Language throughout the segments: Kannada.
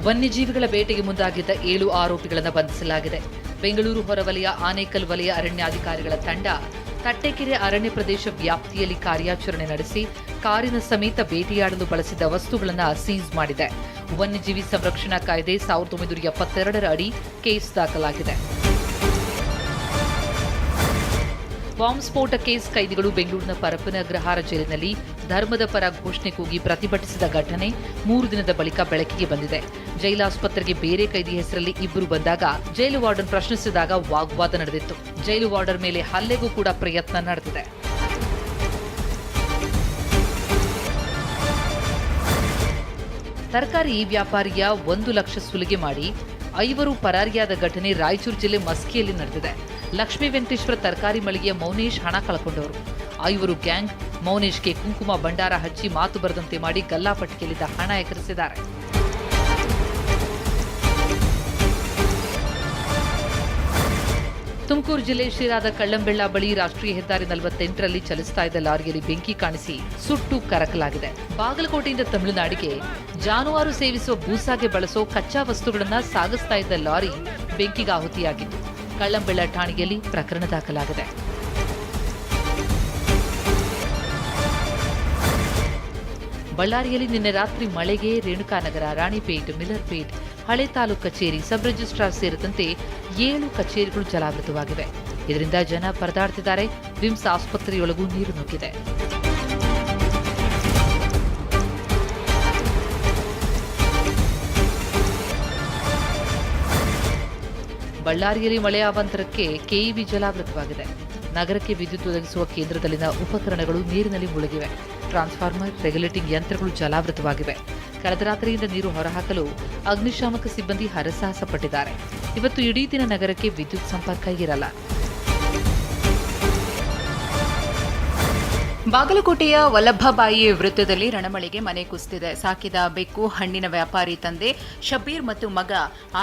ವನ್ಯಜೀವಿಗಳ ಬೇಟೆಗೆ ಮುಂದಾಗಿದ್ದ 7 ಆರೋಪಿಗಳನ್ನು ಬಂಧಿಸಲಾಗಿದೆ. ಬೆಂಗಳೂರು ಹೊರವಲಯ ಆನೇಕಲ್ ವಲಯ ಅರಣ್ಯಾಧಿಕಾರಿಗಳ ತಂಡ ತಟ್ಟೆಕೆರೆ ಅರಣ್ಯ ಪ್ರದೇಶ ವ್ಯಾಪ್ತಿಯಲ್ಲಿ ಕಾರ್ಯಾಚರಣೆ ನಡೆಸಿ ಕಾರಿನ ಸಮೇತ ಬೇಟೆಯಾಡಲು ಬಳಸಿದ್ದ ವಸ್ತುಗಳನ್ನು ಸೀಸ್ ಮಾಡಿದೆ. ವನ್ಯಜೀವಿ ಸಂರಕ್ಷಣಾ ಕಾಯ್ದೆ 1972ರ ಅಡಿ ಕೇಸ್ ದಾಖಲಾಗಿದೆ. ಬಾಂಬ್ ಸ್ಫೋಟ ಕೇಸ್ ಕೈದಿಗಳು ಬೆಂಗಳೂರಿನ ಪರಪ್ಪನ ಅಗ್ರಹಾರ ಜೈಲಿನಲ್ಲಿ ಧರ್ಮದ ಪರ ಘೋಷಣೆ ಕೂಗಿ ಪ್ರತಿಭಟಿಸಿದ ಘಟನೆ 3 ದಿನದ ಬಳಿಕ ಬೆಳಕಿಗೆ ಬಂದಿದೆ. ಜೈಲಾಸ್ಪತ್ರೆಗೆ ಬೇರೆ ಕೈದಿ ಹೆಸರಲ್ಲಿ ಇಬ್ಬರು ಬಂದಾಗ ಜೈಲು ವಾರ್ಡನ್ ಪ್ರಶ್ನಿಸಿದಾಗ ವಾಗ್ವಾದ ನಡೆದಿತ್ತು. ಜೈಲು ವಾರ್ಡರ್ ಮೇಲೆ ಹಲ್ಲೆಗೂ ಕೂಡ ಪ್ರಯತ್ನ ನಡೆದಿದೆ. ತರಕಾರಿ ವ್ಯಾಪಾರಿಯ 1 ಲಕ್ಷ ಸುಲಿಗೆ ಮಾಡಿ 5 ಪರಾರಿಯಾದ ಘಟನೆ ರಾಯಚೂರು ಜಿಲ್ಲೆ ಮಸ್ಕಿಯಲ್ಲಿ ನಡೆದಿದೆ. ಲಕ್ಷ್ಮೀ ವೆಂಕಟೇಶ್ವರ ತರಕಾರಿ ಮಳಿಗೆಯ ಮೌನೇಶ್ ಹಣ ಕಳ್ಕೊಂಡವರು. 5 ಗ್ಯಾಂಗ್ ಮೌನೇಶ್ಗೆ ಕುಂಕುಮ ಭಂಡಾರ ಹಚ್ಚಿ ಮಾತು ಬರದಂತೆ ಮಾಡಿ ಗಲ್ಲಾಪಟ್ಟಿಗೆಯಲ್ಲಿದ್ದ ಹಣ ಎಕರಿಸಿದ್ದಾರೆ. ತುಮಕೂರು ಜಿಲ್ಲೆ ಶಿರಾದ ಕಳ್ಳಂಬೆಳ್ಳ ಬಳಿ ರಾಷ್ಟ್ರೀಯ ಹೆದ್ದಾರಿ 48ರಲ್ಲಿ ಚಲಿಸ್ತಾ ಇದ್ದ ಲಾರಿಯಲ್ಲಿ ಬೆಂಕಿ ಕಾಣಿಸಿ ಸುಟ್ಟು ಕರಕಲಾಗಿದೆ. ಬಾಗಲಕೋಟೆಯಿಂದ ತಮಿಳುನಾಡಿಗೆ ಜಾನುವಾರು ಸೇವಿಸುವ ಬೂಸಾಗೆ ಬಳಸೋ ಕಚ್ಚಾ ವಸ್ತುಗಳನ್ನು ಸಾಗಿಸ್ತಾ ಇದ್ದ ಲಾರಿ ಬೆಂಕಿಗೆ ಆಹುತಿಯಾಗಿತ್ತು. ಕಳ್ಳಂಬೆಳ್ಳ ಠಾಣೆಯಲ್ಲಿ ಪ್ರಕರಣ ದಾಖಲಾಗಿದೆ. ಬಳ್ಳಾರಿಯಲ್ಲಿ ನಿನ್ನೆ ರಾತ್ರಿ ಮಳೆಗೆ ರೇಣುಕಾನಗರ, ರಾಣಿಪೇಟ್, ಮಿಲರ್ಪೇಟ್, ಹಳೆ ತಾಲೂಕು ಕಚೇರಿ, ಸಬ್ ರಿಜಿಸ್ಟ್ರಾರ್ ಸೇರಿದಂತೆ 7 ಕಚೇರಿಗಳು ಜಲಾವೃತವಾಗಿವೆ. ಇದರಿಂದ ಜನ ಪರದಾಡ್ತಿದ್ದಾರೆ. ವಿಮ್ಸ್ ಆಸ್ಪತ್ರೆಯೊಳಗೂ ನೀರು ನುಗ್ಗಿದೆ. ಬಳ್ಳಾರಿಯಲ್ಲಿ ಮಳೆ ಅವಾಂತರಕ್ಕೆ ಕೆಇಬಿ ಜಲಾವೃತವಾಗಿದೆ. ನಗರಕ್ಕೆ ವಿದ್ಯುತ್ ಒದಗಿಸುವ ಕೇಂದ್ರದಲ್ಲಿನ ಉಪಕರಣಗಳು ನೀರಿನಲ್ಲಿ ಮುಳುಗಿವೆ. ಟ್ರಾನ್ಸ್ಫಾರ್ಮರ್, ರೆಗ್ಯುಲೇಟಿಂಗ್ ಯಂತ್ರಗಳು ಜಲಾವೃತವಾಗಿವೆ. ಕಳೆದ ರಾತ್ರಿಯಿಂದ ನೀರು ಹೊರಹಾಕಲು ಅಗ್ನಿಶಾಮಕ ಸಿಬ್ಬಂದಿ ಹರಸಾಹಸ ಪಟ್ಟಿದ್ದಾರೆ. ಇವತ್ತು ಇಡೀ ದಿನ ನಗರಕ್ಕೆ ವಿದ್ಯುತ್ ಸಂಪರ್ಕ ಇರಲ್ಲ. ಬಾಗಲಕೋಟೆಯ ವಲ್ಲಭಬಾಯಿ ವೃತ್ತದಲ್ಲಿ ರಣಮಳೆಗೆ ಮನೆ ಕುಸಿದಿದೆ. ಸಾಕಿದ ಬೆಕ್ಕು ಹಣ್ಣಿನ ವ್ಯಾಪಾರಿ ತಂದೆ ಶಬೀರ್ ಮತ್ತು ಮಗ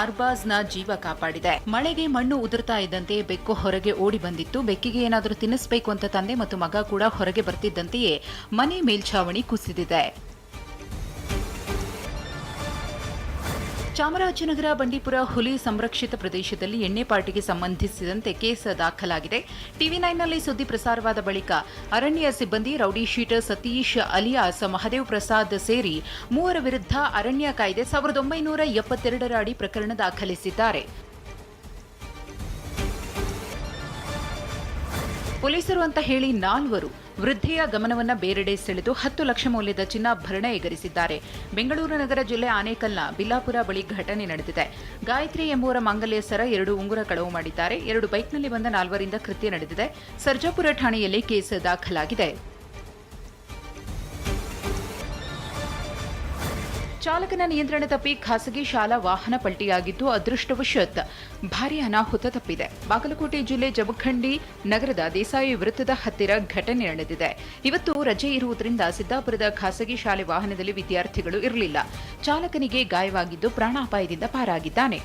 ಆರ್ಬಾಜ್ನ ಜೀವ ಕಾಪಾಡಿದೆ. ಮಳೆಗೆ ಮಣ್ಣು ಉದುರ್ತಾ ಇದ್ದಂತೆ ಬೆಕ್ಕು ಹೊರಗೆ ಓಡಿ ಬಂದಿತ್ತು. ಬೆಕ್ಕಿಗೆ ಏನಾದರೂ ತಿನ್ನಿಸಬೇಕು ಅಂತ ತಂದೆ ಮತ್ತು ಮಗ ಕೂಡ ಹೊರಗೆ ಬರ್ತಿದ್ದಂತೆಯೇ ಮನೆ ಮೇಲ್ಛಾವಣಿ ಕುಸಿದಿದೆ. ಚಾಮರಾಜನಗರ ಬಂಡೀಪುರ ಹುಲಿ ಸಂರಕ್ಷಿತ ಪ್ರದೇಶದಲ್ಲಿ ಎಣ್ಣೆ ಪಾರ್ಟಿಗೆ ಸಂಬಂಧಿಸಿದಂತೆ ಕೇಸ್ ದಾಖಲಾಗಿದೆ. ಟಿವಿ9ನಲ್ಲಿ ಸುದ್ದಿ ಪ್ರಸಾರವಾದ ಬಳಿಕ ಅರಣ್ಯ ಸಿಬ್ಬಂದಿ rowdy sheeter Satish alias Mahadev Prasad ಸೇರಿ 3 ವಿರುದ್ಧ ಅರಣ್ಯ ಕಾಯ್ದೆ 1972ರ ಅಡಿ ಪ್ರಕರಣ ದಾಖಲಿಸಿದ್ದಾರೆ. ಪೊಲೀಸರು ಅಂತ ಹೇಳಿ 4 ವೃದ್ಧೆಯ ಗಮನವನ್ನ ಬೇರೆಡೆ ಸೆಳೆದು 10 ಲಕ್ಷ ಮೌಲ್ಯದ ಚಿನ್ನಾಭರಣ ಎಗರಿಸಿದ್ದಾರೆ. ಬೆಂಗಳೂರು ನಗರ ಜಿಲ್ಲೆ ಆನೇಕಲ್ನ ಬಿಲ್ಲಾಪುರ ಬಳಿ ಘಟನೆ ನಡೆದಿದೆ. ಗಾಯತ್ರಿ ಎಂಬುವರ ಮಾಂಗಲ್ಯ ಸರ 2 ಉಂಗುರ ಕಳವು ಮಾಡಿದ್ದಾರೆ. 2 ಬೈಕ್ನಲ್ಲಿ ಬಂದ 4ರಿಂದ ಕೃತ್ಯ ನಡೆದಿದೆ. ಸರ್ಜಾಪುರ ಠಾಣೆಯಲ್ಲಿ ಕೇಸ್ ದಾಖಲಾಗಿದೆ. ಚಾಲಕನ ನಿಯಂತ್ರಣ ತಪ್ಪಿ ಖಾಸಗಿ ಶಾಲಾ ವಾಹನ ಪಲ್ಟಿಯಾಗಿದ್ದು ಅದೃಷ್ಟವಶಾತ್ ಭಾರೀ ಅನಾಹುತ ತಪ್ಪಿದೆ. ಬಾಗಲಕೋಟೆ ಜಿಲ್ಲೆ ಜಮಖಂಡಿ ನಗರದ ದೇಸಾಯಿ ವೃತ್ತದ ಹತ್ತಿರ ಘಟನೆ ನಡೆದಿದೆ. ಇವತ್ತು ರಜೆ ಇರುವುದರಿಂದ ಸಿದ್ದಾಪುರದ ಖಾಸಗಿ ಶಾಲೆ ವಾಹನದಲ್ಲಿ ವಿದ್ಯಾರ್ಥಿಗಳು ಇರಲಿಲ್ಲ. ಚಾಲಕನಿಗೆ ಗಾಯವಾಗಿದ್ದು ಪ್ರಾಣಾಪಾಯದಿಂದ ಪಾರಾಗಿದ್ದಾನೆ.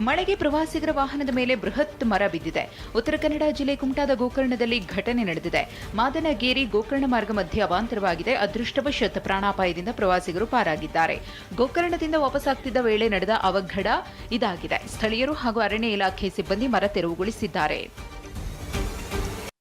ಮಳೆಗೆ ಪ್ರವಾಸಿಗರ ವಾಹನದ ಮೇಲೆ ಬೃಹತ್ ಮರ ಬಿದ್ದಿದೆ. ಉತ್ತರ ಕನ್ನಡ ಜಿಲ್ಲೆ ಕುಮಟಾದ ಗೋಕರ್ಣದಲ್ಲಿ ಘಟನೆ ನಡೆದಿದೆ. ಮಾದನಗೇರಿ ಗೋಕರ್ಣ ಮಾರ್ಗ ಮಧ್ಯೆ ಅವಾಂತರವಾಗಿದೆ. ಅದೃಷ್ಟವಶಾತ್ ಪ್ರಾಣಾಪಾಯದಿಂದ ಪ್ರವಾಸಿಗರು ಪಾರಾಗಿದ್ದಾರೆ. ಗೋಕರ್ಣದಿಂದ ವಾಪಸ್ಸಾಗ್ತಿದ್ದ ವೇಳೆ ನಡೆದ ಅವಘಡ ಇದಾಗಿದೆ. ಸ್ಥಳೀಯರು ಹಾಗೂ ಅರಣ್ಯ ಇಲಾಖೆ ಸಿಬ್ಬಂದಿ ಮರ ತೆರವುಗೊಳಿಸಿದ್ದಾರೆ.